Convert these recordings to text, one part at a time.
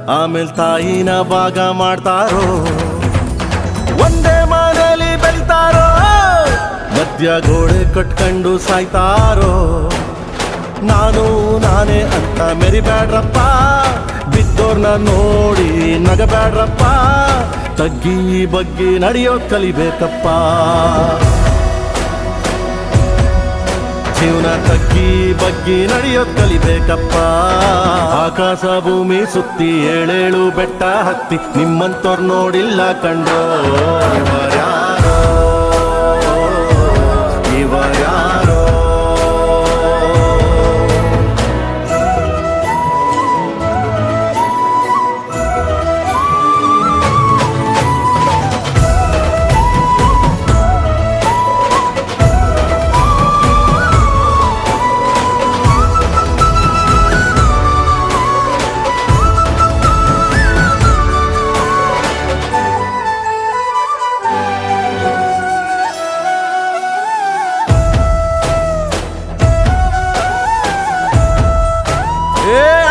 ಆಮೇಲೆ ತಾಯಿನ ಭಾಗ ಮಾಡ್ತಾರೋ, ಒಂದೇ ಮನೆಯಲ್ಲಿ ಬೆಳಿತಾರೋ, ಮಧ್ಯ ಗೋಡೆ ಕಟ್ಕೊಂಡು ಸಾಯ್ತಾರೋ. ನಾನು ನಾನೇ ಅಂತ ಮೆರಿಬ್ಯಾಡ್ರಪ್ಪ, ಬಿದ್ದೋರ್ನ ನೋಡಿ ನಗಬ್ಯಾಡ್ರಪ್ಪ, ತಗ್ಗಿ ಬಗ್ಗಿ ನಡೆಯೋದ್ ಕಲಿಬೇಕಪ್ಪ. ಜೀವನ ತಗ್ಗಿ ಬಗ್ಗಿ ನಡೆಯೋದ್ ಕಲಿಬೇಕಪ್ಪ. ಆಕಾಶ ಭೂಮಿ ಸುತ್ತಿ ಏಳೇಳು ಬೆಟ್ಟ ಹತ್ತಿ ನಿಮ್ಮಂತೋರ್ ನೋಡಿಲ್ಲ ಕಂಡೋ. ಇವರ್ಯಾರೋ ಇವರ್ಯಾರೋ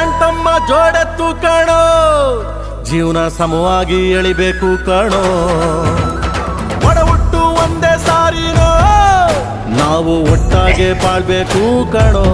ಅಂಟಮ್ಮ ಜೋಡೆತ್ತು ಕಣೋ, ಜೀವನ ಸಮವಾಗಿ ಎಳಿಬೇಕು ಕಣೋ. ಒಡ ಹುಟ್ಟು ಒಂದೇ ಸಾರಿನೋ, ನಾವು ಒಟ್ಟಾಗೆ ಬಾಳ್ಬೇಕು ಕಣೋ.